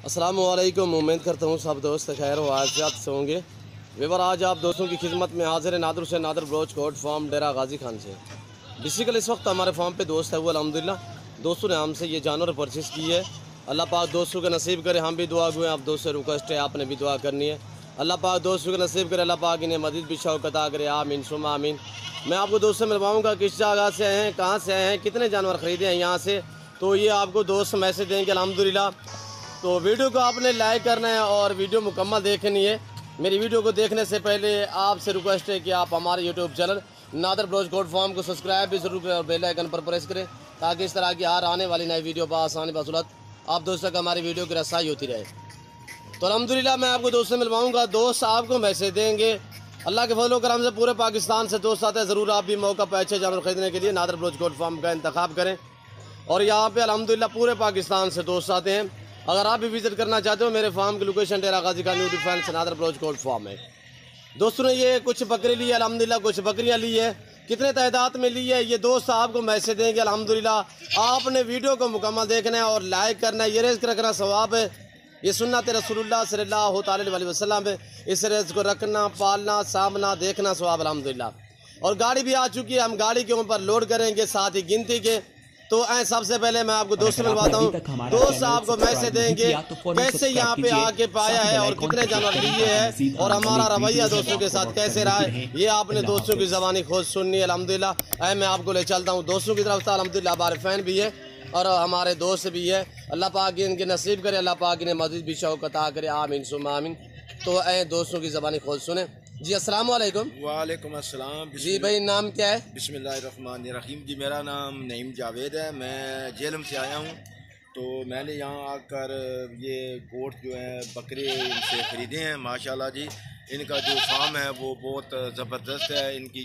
अस्सलाम वालेकुम। उम्मीद करता हूँ सब दोस्त खैर वाफ़ियत से होंगे। वेवर आज आप दोस्तों की खिदमत में हाजिर है नादर से नादर ब्रोच कोट फार्म डेरा गाजी खान से। बेसिकल इस वक्त हमारे फार्म पे दोस्त है वो अल्हम्दुलिल्लाह दोस्तों ने हमसे ये जानवर परचेज़ की है। अल्लाह पाक दोस्तों के नसीब करे, हम भी दुआ हुए, आप दोस्तों से रिक्वेस्ट है आपने भी दुआ करनी है। अल्लाह पाक दोस्तों के नसीब करे, अल्लाह पाक इन्हें मज़ीद भी शौक़ अता करे, आमीन सुम्मा आमीन। मैं आपको दोस्तों से मिलवाऊँगा किस जगह से आए हैं, कहाँ से आए हैं, कितने जानवर ख़रीदे हैं यहाँ से, तो ये आपको दोस्त मैसेज देंगे अल्हम्दुलिल्लाह। तो वीडियो को आपने लाइक करना है और वीडियो मुकम्मल देखनी है। मेरी वीडियो को देखने से पहले आपसे रिक्वेस्ट है कि आप हमारे यूट्यूब चैनल नादर ब्रोच कोट फार्म को सब्सक्राइब भी ज़रूर करें और बेल आइकन पर प्रेस करें ताकि इस तरह की हर आने वाली नई वीडियो पर आसानी बसूलत आप दोस्तों तक हमारी वीडियो की रसाई होती रहे। तो अल्हम्दुलिल्लाह मैं आपको दोस्तों से मिलवाऊँगा, दोस्त आपको मैसेज देंगे। अल्लाह के फजल करम से पूरे पाकिस्तान से दोस्त आते हैं। ज़रूर आप भी मौका पर अच्छे जानवर खरीदने के लिए नादर ब्रोच कोट फार्म का इंतखाब करें। और यहाँ पे अल्हम्दुलिल्लाह पूरे पाकिस्तान से दोस्त आते हैं। अगर आप भी विजिट करना चाहते हो, मेरे फार्म की location Dera Ghazi Khan new defence नादर ब्रोच कोट फार्म है। दोस्तों ने ये कुछ बकरी ली है अल्हम्दुलिल्लाह, कुछ बकरियाँ ली है, कितने तादाद में ली है ये दोस्त आपको मैसेज देंगे अल्हम्दुलिल्लाह। आपने वीडियो को मुकम्मल देखना है और लाइक करना है। ये रिज़्क़ रखना सवाब है, ये सुन्नत रसूलुल्लाह सल्लल्लाहु अलैहि वसल्लम है। इस रिज़्क़ को रखना, पालना, सामना, देखना सवाब अल्हम्दुलिल्लाह। और गाड़ी भी आ चुकी है, हम गाड़ी के ऊपर लोड करेंगे साथ ही गिनती के। तो सबसे पहले मैं आपको दोस्त मिलवाता हूँ, दोस्त आपको मैसेज देंगे कैसे यहाँ पे आके पाया है और कितने जानवर लिए है और हमारा रवैया दोस्तों के साथ कैसे रहा है, ये आपने दोस्तों की ज़बानी खोज सुननी है अल्हम्दुलिल्लाह। मैं आपको ले चलता हूँ दोस्तों की तरफ से। अल्हम्दुलिल्लाह हमारे फ़ैन भी है और हमारे दोस्त भी है। अल्लाह पाक इनके नसीब करे, अल्लाह पाक इन्हें मज़ीद भी शौक़ अता करे, आमीन सुम्मा आमीन। तो दोस्तों की ज़बानी खोज सुने जी। अस्सलाम वालेकुम। वालेकुम अस्सलाम। जी भाई नाम क्या है? बिस्मिल्लाहिर्रहमानिर्रहीम। जी मेरा नाम नईम जावेद है, मैं जेलम से आया हूँ। तो मैंने यहाँ आकर ये गोट जो है बकरे इनसे ख़रीदे हैं माशाल्लाह जी। इनका जो फार्म है वो बहुत ज़बरदस्त है। इनकी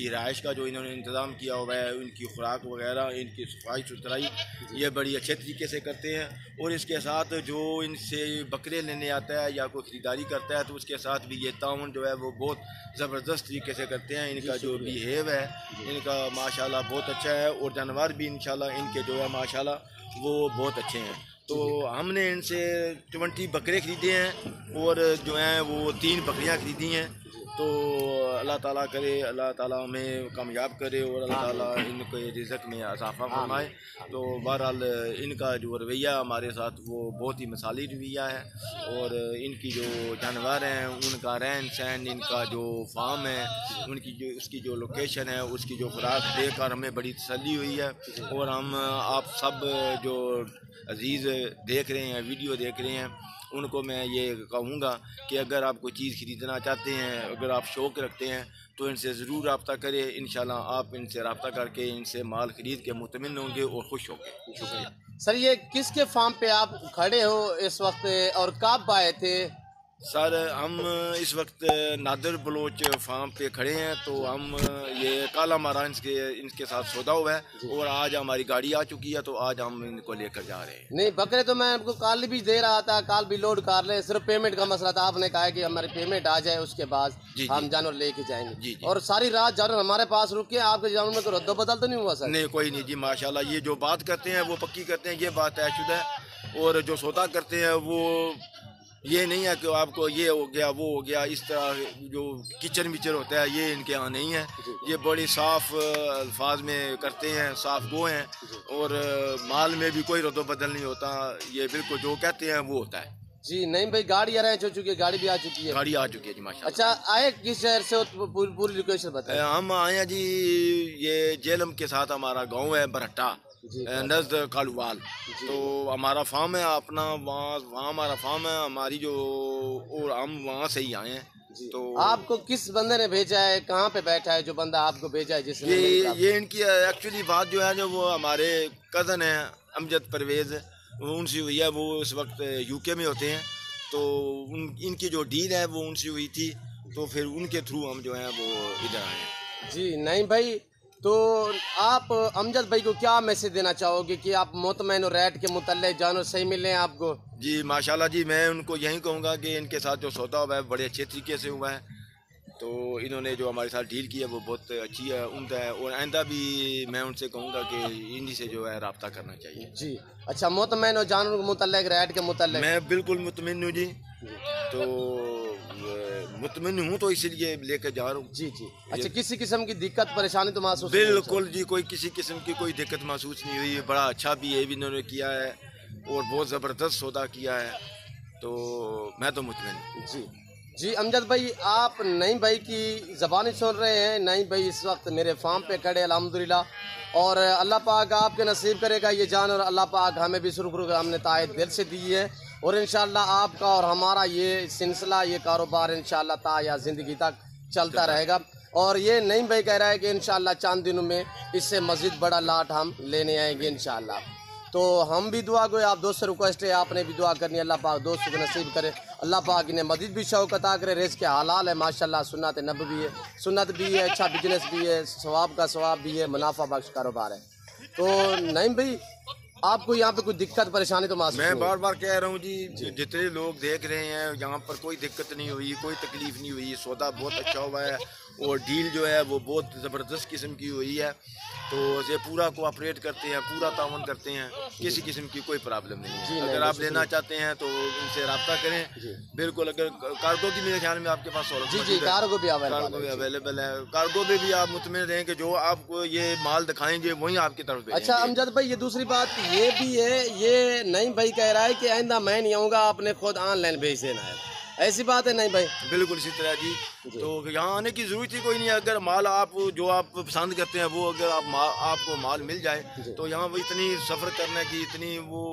रिहाइश का जो इन्होंने इंतज़ाम किया हुआ है, इनकी खुराक वगैरह, इनकी सफाई सुथराई ये बड़ी अच्छे तरीके से करते हैं। और इसके साथ जो इनसे बकरे लेने आता है या कोई ख़रीदारी करता है तो उसके साथ भी ये ताउन जो है वो बहुत ज़बरदस्त तरीके से करते हैं। इनका जो बिहेव है इनका माशाल्लाह बहुत अच्छा है और जानवर भी इंशाल्लाह इनके जो है माशाल्लाह वो बहुत अच्छे हैं। तो हमने इनसे 20 बकरे ख़रीदे हैं और जो हैं वो 3 बकरियां ख़रीदी हैं। तो अल्लाह ताला करे, अल्लाह ताला हमें कामयाब करे और अल्लाह ताला इनके रिज़्क़ में इजाफ़ा फरमाए। तो बहरहाल इनका जो रवैया हमारे साथ वो बहुत ही मिसाली रवैया है। और इनकी जो जानवर हैं उनका रहन सहन, इनका जो फार्म है, उसकी जो लोकेशन है, उसकी जो खुराक देख कर हमें बड़ी तसल्ली हुई है। और हम आप सब जो अजीज़ देख रहे हैं, वीडियो देख रहे हैं, उनको मैं ये कहूँगा कि अगर आप कोई चीज़ ख़रीदना चाहते हैं, अगर आप शौक़ रखते हैं तो इनसे ज़रूर रब्ता करें। इंशाल्लाह आप इनसे रब्ता करके इनसे माल ख़रीद के मुतमिन होंगे और खुश होंगे। शुक्रिया सर। ये किसके फार्म पे आप खड़े हो इस वक्त और कब आए थे? सर हम इस वक्त नादर बलोच फार्म पे खड़े हैं। तो हम ये कल हमारा इनके साथ सौदा हुआ है और आज हमारी गाड़ी आ चुकी है। तो आज हम इनको लेकर जा रहे हैं। नहीं बकरे तो मैं आपको कल भी दे रहा था, कल भी लोड कर ले, सिर्फ पेमेंट का मसला था। आपने कहा कि हमारी पेमेंट आ जाए उसके बाद हम जानवर लेके जाएंगे। जी। और सारी रात जानवर हमारे पास रुके, आपके जानवर में तो रद्दो बदल तो नहीं हुआ सर? नहीं कोई नहीं जी माशाल्लाह। ये जो बात करते हैं वो पक्की करते हैं, ये बात तयशुदा है। और जो सौदा करते हैं वो ये नहीं है कि आपको ये हो गया वो हो गया, इस तरह जो किचन विचर होता है ये इनके यहाँ नहीं है। ये बड़ी साफ़ अल्फाज में करते हैं, साफ़ गो हैं और माल में भी कोई रद्दो बदल नहीं होता। ये बिल्कुल जो कहते हैं वो होता है जी। नहीं भाई गाड़ी अरेंज हो चुकी है, गाड़ी भी आ चुकी है। गाड़ी आ चुकी है जी माशाल्लाह। अच्छा आए किस शहर से? पूरी लोकेशन बताएं। हम आए हैं जी, ये जेलम के साथ हमारा गाँव है बरहट्टा नज़द कालूवाल। तो हमारा फार्म है अपना, वहाँ हमारा फार्म है हमारी जो, और हम वहाँ से ही आए हैं। तो आपको किस बंदे ने भेजा है, कहाँ पे बैठा है जो बंदा आपको भेजा है? जिसने ये इनकी एक्चुअली बात जो है, जो वो हमारे कज़न है अमजद परवेज़, उनसे हुई है। वो इस वक्त यूके में होते हैं। तो इनकी जो डील है वो उनसे हुई थी। तो फिर उनके थ्रू हम जो है वो इधर आए हैं जी। नहीं भाई तो आप अमजद भाई को क्या मैसेज देना चाहोगे कि आप मुतमईन और रेट के मुतल्लिक़ जानवर सही मिले आपको? जी माशाल्लाह जी, मैं उनको यही कहूँगा कि इनके साथ जो सौदा हुआ है बड़े अच्छे तरीके से हुआ है। तो इन्होंने जो हमारे साथ डील की है वो बहुत अच्छी है, उम्दा है, और आइंदा भी मैं उनसे कहूँगा कि इन्हीं से जो है रब्ता करना चाहिए। जी अच्छा, मुतमईन हो जानवर के मुतल्लिक, रेट के मुतल्लिक? मैं बिल्कुल मुतमिन हूँ जी, तो मुतमिन हूँ तो इसलिए लेकर जा रहा हूँ। जी जी। अच्छा, किसी किस्म की दिक्कत परेशानी तो महसूस? बिल्कुल जी, कोई किसी किस्म की कोई दिक्कत महसूस नहीं हुई, बड़ा अच्छा बिहेव इन्होंने किया है और बहुत ज़बरदस्त सौदा किया है, तो मैं तो मुतमिन हूँ। जी जी। अमजद भाई, आप नईम भाई की ज़बानी सुन रहे हैं। नईम भाई इस वक्त मेरे फार्म पे खड़े अल्हम्दुलिल्लाह, और अल्लाह पाक आपके नसीब करेगा ये जानवर, अल्लाह पाक हमें भी शुरू हमने ताए दिल से दी है, और इंशाल्लाह आपका और हमारा ये सिलसिला, ये कारोबार इंशाल्लाह ताया ज़िंदगी तक चलता रहेगा। और ये नईम भाई कह रहा है कि इंशाल्लाह चंद दिनों में इससे मज़ीद बड़ा लाट हम लेने आएंगे इंशाल्लाह। तो हम भी दुआ गए, आप दोस्त से रिक्वेस्ट है, आपने भी दुआ करनी है, अल्लाह पाक दोस्तों को नसीब करे, अल्लाह पाक इन्हें मज़ीद भी शौक़ अता करे। रिज़्क़ हलाल है माशाल्लाह, सुन्नत नबवी है, सुन्नत भी है, अच्छा बिजनेस भी है, सवाब का सवाब भी है, मुनाफा बख्श कारोबार है। तो नईम भाई, आपको यहाँ पे कोई दिक्कत परेशानी तो महसूस? मैं बार बार कह रहा हूँ जी, जितने लोग देख रहे हैं यहाँ पर कोई दिक्कत नहीं हुई, कोई तकलीफ नहीं हुई, सौदा बहुत अच्छा हुआ है, और डील जो है वो बहुत ज़बरदस्त किस्म की हुई है, तो ये पूरा कोऑपरेट करते हैं, पूरा तावन करते हैं, किसी किस्म की कोई प्रॉब्लम नहीं है। अगर आप लेना चाहते हैं तो उनसे रब्ता करें बिल्कुल। अगर कार्गो की मेरे ख्याल में आपके पास जी जी, कार्गो भी अवेलेबल है, कार्गो में भी आप मुतमिन रहें कि जो आपको ये माल दिखाएंगे वही आपकी तरफ भेजेंगे। अच्छा अमजद भाई, ये दूसरी बात ये भी है, ये नईम भाई कह रहा है कि आइंदा मैं नहीं आऊँगा, आपने खुद ऑनलाइन भेज देना है, ऐसी बात है नहीं भाई? बिल्कुल इसी तरह जी, तो यहाँ आने की जरूरत ही कोई नहीं है। अगर माल आप जो आप पसंद करते हैं वो अगर आपको माल मिल जाए तो यहाँ वो इतनी सफ़र करने की, इतनी वो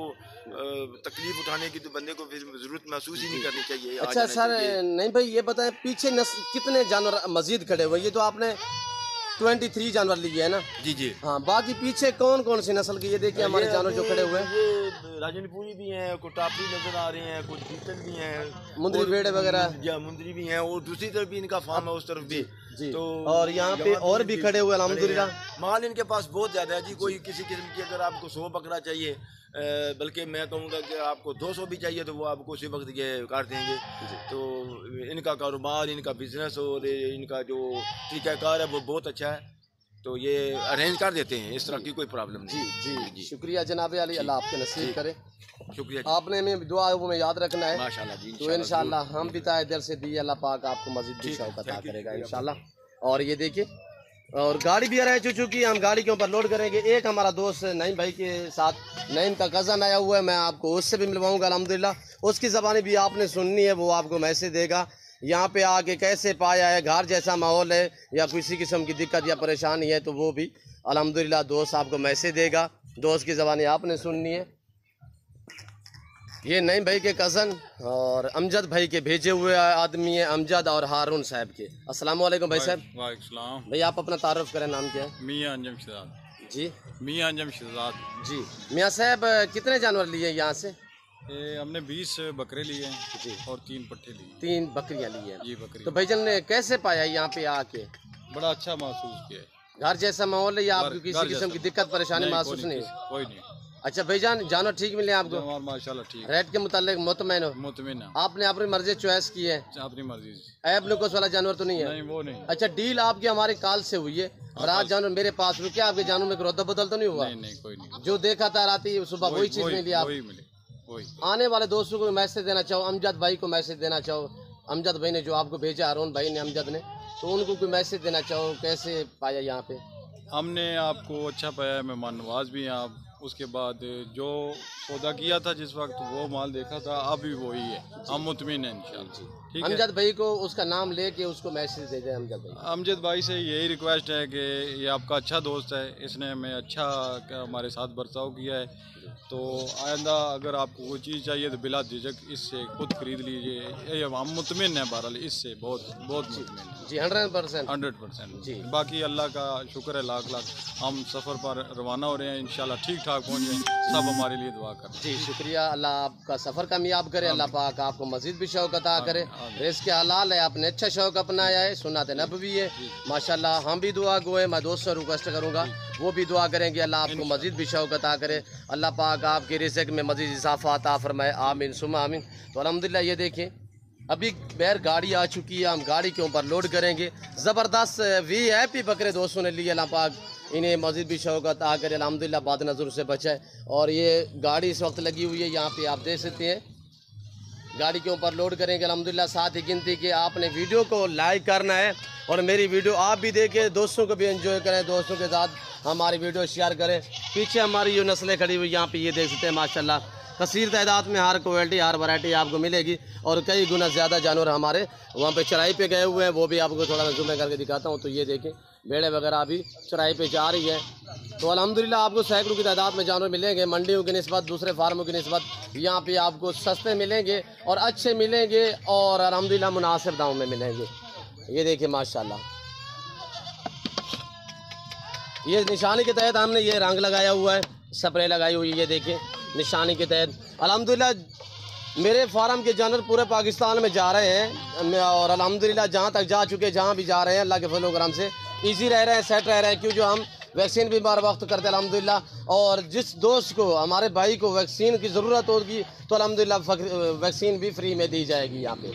तकलीफ उठाने की तो बंदे को फिर जरूरत महसूस ही नहीं करनी चाहिए। अच्छा सर, नहीं भाई ये बताएं, पीछे कितने जानवर मजीद खड़े हुए? ये तो आपने 23 जानवर लिए है ना? जी जी हाँ, बाकी पीछे कौन कौन सी नस्ल की? ये देखिए हमारे जानवर जो खड़े हुए हैं, ये राजनपुरी भी हैं, कुछ टापरी नजर आ रहे हैं, कुछ चीतल भी हैं, मुंदरी बेड़े वगैरह, या मुंदरी भी हैं, और दूसरी तरफ भी इनका फार्म है, उस तरफ भी जी। तो और यहाँ पे और भी खड़े हुए अल्हम्दुलिल्लाह। माल इनके पास बहुत ज़्यादा है जी, कोई किसी किस्म की अगर आपको 100 बकरा चाहिए, बल्कि मैं कहूँगा कि आपको 200 भी चाहिए तो वो आपको उसी वक्त ये कर देंगे। तो इनका कारोबार, इनका बिजनेस और इनका जो तरीक़ाकार है वो बहुत अच्छा है, तो ये अरेंज कर देते हैं, इस तरह की कोई प्रॉब्लम नहीं। जी जी, शुक्रिया जनाब अली, अल्लाह आपके नसीब करे। शुक्रिया, आपने हमें दुआ में याद रखना है माशाल्लाह जी। तो इंशाल्लाह हम भी ताए दिल से दिए, अल्लाह पाक आपको मज़ीद भी शौक़ अता करेगा इंशाल्लाह। और ये देखिए, और गाड़ी भी आ रहा है चुकी, हम गाड़ी के ऊपर लोड करेंगे। एक हमारा दोस्त नईम भाई के साथ, नईम का कज़न आया हुआ है, मैं आपको उससे भी मिलवाऊंगा अल्हम्दुलिल्लाह। उसकी ज़बानी भी आपने सुननी है, वो आपको मैसेज देगा यहाँ पे आके कैसे पाया है, घर जैसा माहौल है या किसी किस्म की दिक्कत या परेशानी है, तो वो भी अल्हम्दुलिल्लाह दोस्त आपको मैसेज देगा। दोस्त की ज़बानी आपने सुननी है। ये नईम भाई के कज़न और अमजद भाई के भेजे हुए आदमी है, अमजद और हारून साहब के। अस्सलाम वालेकुम भाई साहब। वालेकुम भाई आप अपना तारुफ करें, नाम क्या है? मियां अंजम शहजाद। जी मियां अंजम शहजाद जी। मियाँ साहब कितने जानवर लिए यहाँ से? ये हमने 20 बकरे लिए हैं जी, और 3 पट्ठे लिए। 3 बकरियाँ ली हैं। ये बकरी तो भाईजान ने कैसे पाया यहाँ पे आके? बड़ा अच्छा महसूस किया है। घर जैसा माहौल है या आपको घर किसी किस्म की दिक्कत परेशानी महसूस नहीं? कोई नहीं। अच्छा भाईजान, जानवर ठीक मिले आपको? जानवर माशाल्लाह ठीक, रेट के मुतालिक मुतमईन हो? मुतमिन है, आपने अपनी मर्जी चॉइस की है? अपनी मर्जी से। ऐब नुकस वाला जानवर तो नहीं है? नहीं, वो नहीं। अच्छा, डील आपकी हमारे काल से हुई है और आज जानवर मेरे पास रुके, आपके जानवर में रद्द बदल तो नहीं हुआ? नहीं, कोई नहीं। जो देखा था राती सुबह वही चीज मिली आप? वही मिली, वही। आने वाले दोस्तों को मैसेज देना चाहो, अमजद भाई को मैसेज देना चाहो, अमजद भाई ने जो आपको भेजा, हारून भाई ने, अमजद ने, तो उनको कोई मैसेज देना चाहो, कैसे पाया यहाँ पे? हमने आपको अच्छा पाया, मेहमान नवाज भी हैं आप। उसके बाद जो सौदा किया था जिस वक्त वो माल देखा था, अभी वही है, हम मुतमिन हैं इंशाल्लाह। ठीक है, अमजद भाई को उसका नाम लेके उसको मैसेज दे दें अमजद भाई। अमजद भाई से यही रिक्वेस्ट है कि ये आपका अच्छा दोस्त है, इसने हमें अच्छा हमारे साथ बर्ताव किया है, तो आइंदा अगर आपको कोई चीज़ चाहिए तो बिला झिझक इससे खुद खरीद लीजिए। ये हम मुतमिन हैं बहरहाल, इससे बहुत बहुत मुतमिन हैं जी, 100%। 100% जी। बाकी अल्लाह का शुक्र है, लाख लाख। हम सफ़र पर रवाना हो रहे हैं, इंशाल्लाह ठीक ठाक पहुँचे, सब हमारे लिए दुआ करें। जी शुक्रिया, अल्लाह आपका सफ़र कामयाब करे, अल्लाह पाक आपको मज़ीद भी शौक़ अता करे। रिज़्क़ हलाल है, आपने अच्छा शौक़ अपनाया है, सुन्नत नबवी है माशाल्लाह। हम भी दुआ गो है, मैं दोस्तों से रिक्वेस्ट करूँगा वो भी दुआ करेंगे, अल्लाह आपको मज़ीद भी शौक़ अता करे, अल्लाह पाक आपके रिज़्क़ में मज़ीद इजाफ़ा अता फरमाए, आमीन सुम्मा आमीन। तो अल्हम्दुलिल्लाह ये देखें अभी बैर गाड़ी आ चुकी है, हम गाड़ी के ऊपर लोड करेंगे। ज़बरदस्त VIP बकरे दोस्तों ने लिए, अल्लाह पाक इन्हें मज़ीद भी शौकत आकर अल्हम्दुलिल्लाह बाद नज़र से बचाए। और ये गाड़ी इस वक्त लगी हुई है, यहाँ पे आप देख सकते हैं। गाड़ी के ऊपर लोड करेंगे अल्हम्दुलिल्लाह। साथ ही गिनती कि आपने वीडियो को लाइक करना है और मेरी वीडियो आप भी देखें, दोस्तों को भी एंजॉय करें, दोस्तों के साथ हमारी वीडियो शेयर करें। पीछे हमारी जो नस्लें खड़ी हुई यहाँ पे ये देख सकते हैं माशाल्लाह, कसीर तादाद में हर क्वालिटी हर वैरायटी आपको मिलेगी। और कई गुना ज़्यादा जानवर हमारे वहाँ पे चराई पे गए हुए हैं, वो भी आपको थोड़ा जूम करके दिखाता हूँ। तो ये देखें भेड़ें वगैरह अभी चराई पे जा रही है। तो अल्हम्दुलिल्लाह आपको सैकड़ों की तादाद में जानवर मिलेंगे। मंडियों की निस्बत, दूसरे फार्मों की निस्बत यहाँ पे आपको सस्ते मिलेंगे और अच्छे मिलेंगे और अल्हम्दुलिल्लाह मुनासिब दाम में मिलेंगे। ये देखिए माशाल्लाह, ये निशानी के तहत हमने ये रंग लगाया हुआ है, स्प्रे लगाई हुई है। ये देखिए निशानी के तहत अल्हम्दुलिल्लाह मेरे फार्म के जानवर पूरे पाकिस्तान में जा रहे हैं और अल्हम्दुलिल्लाह जहाँ तक जा चुके, जहाँ भी जा रहे हैं अल्लाह के फजल व करम से ईजी रह रहे हैं, सेट रह रहे हैं। क्यों जो हम वैक्सीन भी बार वक्त करते हैं अल्हम्दुलिल्लाह। और जिस दोस्त को, हमारे भाई को वैक्सीन की ज़रूरत होगी तो अल्हम्दुलिल्लाह वैक्सीन भी फ्री में दी जाएगी। यहाँ पे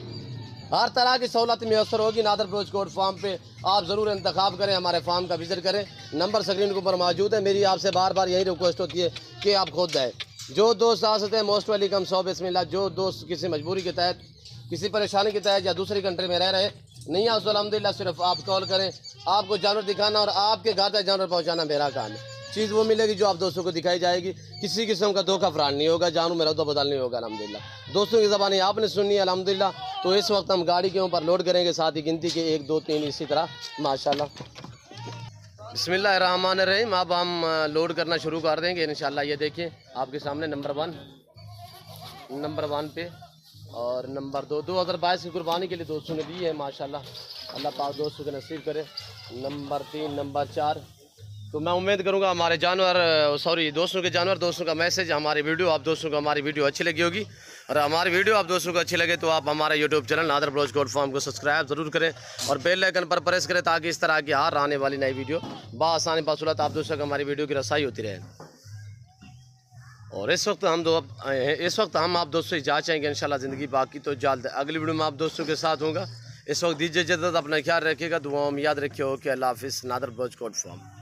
हर तरह की सहूलत मैसर होगी। नादर ब्रोच कोट फार्म पे आप ज़रूर इंतखाब करें, हमारे फार्म का विज़िट करें। नंबर स्क्रीन के ऊपर मौजूद है। मेरी आपसे बार बार यही रिक्वेस्ट होती है कि आप खुद आए। जो दोस्त आ सकते हैं मोस्ट वेलकम, 100 बिस्मिल्लाह। जो दोस्त किसी मजबूरी के तहत, किसी परेशानी के तहत या दूसरी कंट्री में रह रहे नहीं आ, अल्हम्दुलिल्लाह सिर्फ आप कॉल करें, आपको जानवर दिखाना और आपके घर तक जानवर पहुँचाना मेरा काम है। चीज़ वो मिलेगी जो आप दोस्तों को दिखाई जाएगी, किसी किस्म का धोखा फ्रॉड नहीं होगा, जानू मेरा तो बदल नहीं होगा अल्हम्दुलिल्लाह। दोस्तों की ज़बानी आपने सुननी है अल्हम्दुलिल्लाह। तो इस वक्त हम गाड़ी के ऊपर लोड करेंगे, साथ ही गिनती के 1 2 3 इसी तरह माशाल्लाह। बिस्मिल्लाहिर्रहमानिर्रहीम। अब हम लोड करना शुरू कर देंगे इंशाल्लाह। ये देखिए आपके सामने नंबर 1 पे और नंबर 2 2022 की कुर्बानी के लिए दोस्तों ने दी है माशाल्लाह। अल्लाह पाक दोस्तों के नसीब करे। Number 3 number 4। तो मैं उम्मीद करूंगा हमारे दोस्तों के जानवर, दोस्तों का मैसेज, हमारी वीडियो आप दोस्तों को हमारी वीडियो अच्छी लगी होगी। और हमारी वीडियो आप दोस्तों को अच्छी लगे तो आप हमारे यूट्यूब चैनल नादर ब्रोच कोट फार्म को सब्सक्राइब ज़रूर करें और बेल आइकन पर प्रेस करें ताकि इस तरह की हर आने वाली नई वीडियो बआसानी बासूरत आप दोस्तों को हमारी वीडियो की रसाई होती रहे। और इस वक्त हम आप दोस्तों से इजाज़त चाहेंगे इंशाल्लाह। ज़िंदगी बाकी तो जल्द अगली वीडियो में आप दोस्तों के साथ होगा। इस वक्त दीजिए इजाज़त, अपना ख्याल रखिएगा, दुआओं में याद रखिए। ओके, अल्लाह हाफिज़। नादर ब्रोच कोट फार्म।